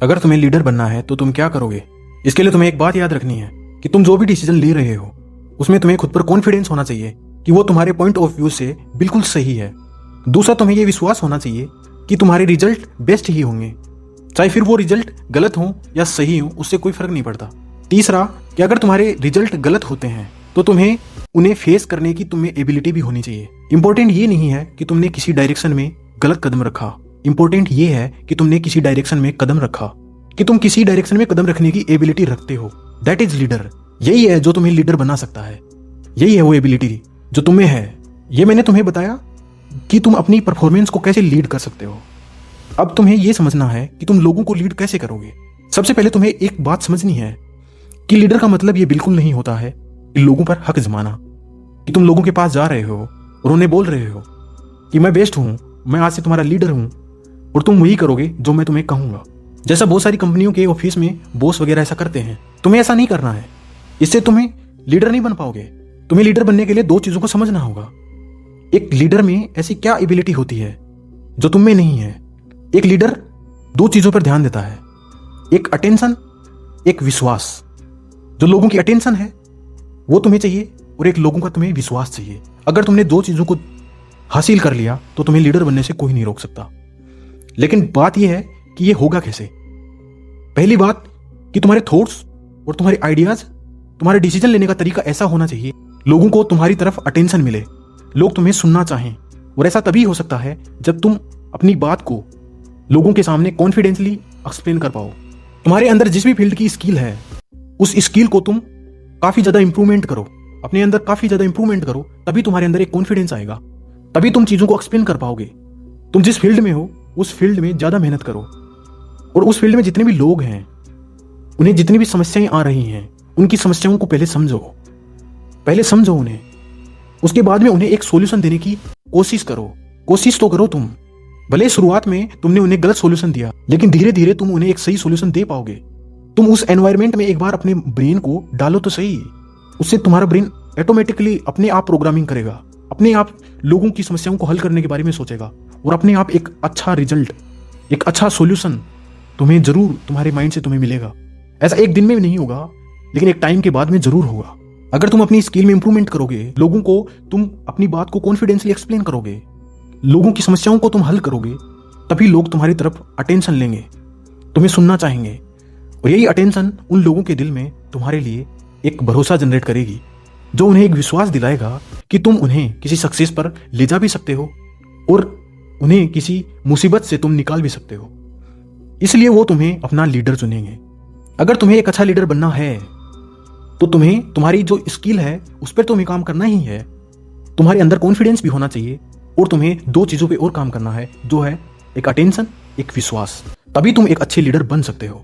अगर तुम्हें लीडर बनना है तो तुम क्या करोगे? इसके लिए तुम्हें एक बात याद रखनी है कि तुम जो भी डिसीजन ले रहे हो उसमें तुम्हें खुद पर कॉन्फिडेंस होना चाहिए कि वो तुम्हारे पॉइंट ऑफ व्यू से बिल्कुल सही है। दूसरा, तुम्हें यह विश्वास होना चाहिए कि तुम्हारे रिजल्ट बेस्ट ही होंगे, चाहे फिर वो रिजल्ट गलत हो या सही हो, उससे कोई फर्क नहीं पड़ता। तीसरा, कि अगर तुम्हारे रिजल्ट गलत होते हैं तो तुम्हें उन्हें फेस करने की तुम्हें एबिलिटी भी होनी चाहिए। इंपॉर्टेंट ये नहीं है कि तुमने किसी डायरेक्शन में गलत कदम रखा, इंपॉर्टेंट ये है कि तुमने किसी डायरेक्शन में कदम रखा, कि तुम किसी डायरेक्शन में कदम रखने की एबिलिटी रखते हो। That is leader. यही है जो तुम्हें लीडर बना सकता है, यही है वो एबिलिटी जो तुम्हें है। ये मैंने तुम्हें बताया कि तुम अपनी परफॉर्मेंस को कैसे लीड कर सकते हो। अब तुम्हें यह समझना है कि तुम लोगों को लीड कैसे करोगे। सबसे पहले तुम्हें एक बात समझनी है कि लीडर का मतलब ये बिल्कुल नहीं होता है कि लोगों पर हक जमाना, कि तुम लोगों के पास जा रहे हो और उन्हें बोल रहे हो कि मैं बेस्ट हूं, मैं आज से तुम्हारा लीडर हूं और तुम वही करोगे जो मैं तुम्हें कहूंगा। जैसा बहुत सारी कंपनियों के ऑफिस में बॉस वगैरह ऐसा करते हैं। तुम्हें ऐसा नहीं करना है, इससे तुम्हें लीडर नहीं बन पाओगे। तुम्हें लीडर बनने के लिए दो चीजों को समझना होगा। एक लीडर में ऐसी क्या एबिलिटी होती है जो तुम में नहीं है। एक लीडर दो चीजों पर ध्यान देता है, एक अटेंशन, एक विश्वास। जो लोगों की अटेंशन है वो तुम्हें चाहिए और एक लोगों का तुम्हें विश्वास चाहिए। अगर तुमने दो चीजों को हासिल कर लिया तो तुम्हें लीडर बनने से कोई नहीं रोक सकता। लेकिन बात यह है कि यह होगा कैसे। पहली बात कि तुम्हारे थॉट्स और तुम्हारे आइडियाज, तुम्हारे डिसीजन लेने का तरीका ऐसा होना चाहिए लोगों को तुम्हारी तरफ अटेंशन मिले, लोग तुम्हें सुनना चाहें। और ऐसा तभी हो सकता है जब तुम अपनी बात को लोगों के सामने कॉन्फिडेंसली एक्सप्लेन कर पाओ। तुम्हारे अंदर जिस भी फील्ड की स्किल है उस स्किल को तुम काफी ज्यादा इंप्रूवमेंट करो, अपने अंदर काफी ज्यादा इंप्रूवमेंट करो, तभी तुम्हारे अंदर एक कॉन्फिडेंस आएगा, तभी तुम चीजों को एक्सप्लेन कर पाओगे। तुम जिस फील्ड में हो उस फील्ड में ज्यादा मेहनत करो और उस फील्ड में जितने भी लोग हैं उन्हें जितनी भी समस्याएं आ रही हैं उनकी समस्याओं को पहले समझो उन्हें। उसके बाद में उन्हें एक सॉल्यूशन देने की कोशिश करो। कोशिश तो करो तुम। भले शुरुआत में तुमने उन्हें गलत सॉल्यूशन दिया, लेकिन धीरे धीरे तुम उन्हें एक सही सॉल्यूशन दे पाओगे। तुम उस एनवायरनमेंट में एक बार अपने ब्रेन को डालो तो सही, उससे तुम्हारा ब्रेन ऑटोमेटिकली अपने आप प्रोग्रामिंग करेगा, अपने आप लोगों की समस्याओं को हल करने के बारे में सोचेगा और अपने आप एक अच्छा रिजल्ट, एक अच्छा सॉल्यूशन तुम्हें जरूर तुम्हारे माइंड से तुम्हें मिलेगा। ऐसा एक दिन में भी नहीं होगा, लेकिन एक टाइम के बाद में जरूर होगा। अगर तुम अपनी स्किल में इंप्रूवमेंट करोगे, लोगों को तुम अपनी बात को कॉन्फिडेंसली एक्सप्लेन करोगे, लोगों की समस्याओं को तुम हल करोगे, तभी लोग तुम्हारी तरफ अटेंशन लेंगे, तुम्हें सुनना चाहेंगे। और यही अटेंशन उन लोगों के दिल में तुम्हारे लिए एक भरोसा जनरेट करेगी, जो उन्हें एक विश्वास दिलाएगा कि तुम उन्हें किसी सक्सेस पर ले जा भी सकते हो और उन्हें किसी मुसीबत से तुम निकाल भी सकते हो। इसलिए वो तुम्हें अपना लीडर चुनेंगे। अगर तुम्हें एक अच्छा लीडर बनना है तो तुम्हें तुम्हारी जो स्किल है उस पर तुम्हें काम करना ही है। तुम्हारे अंदर कॉन्फिडेंस भी होना चाहिए और तुम्हें दो चीजों पे और काम करना है, जो है एक अटेंशन, एक विश्वास। तभी तुम एक अच्छे लीडर बन सकते हो।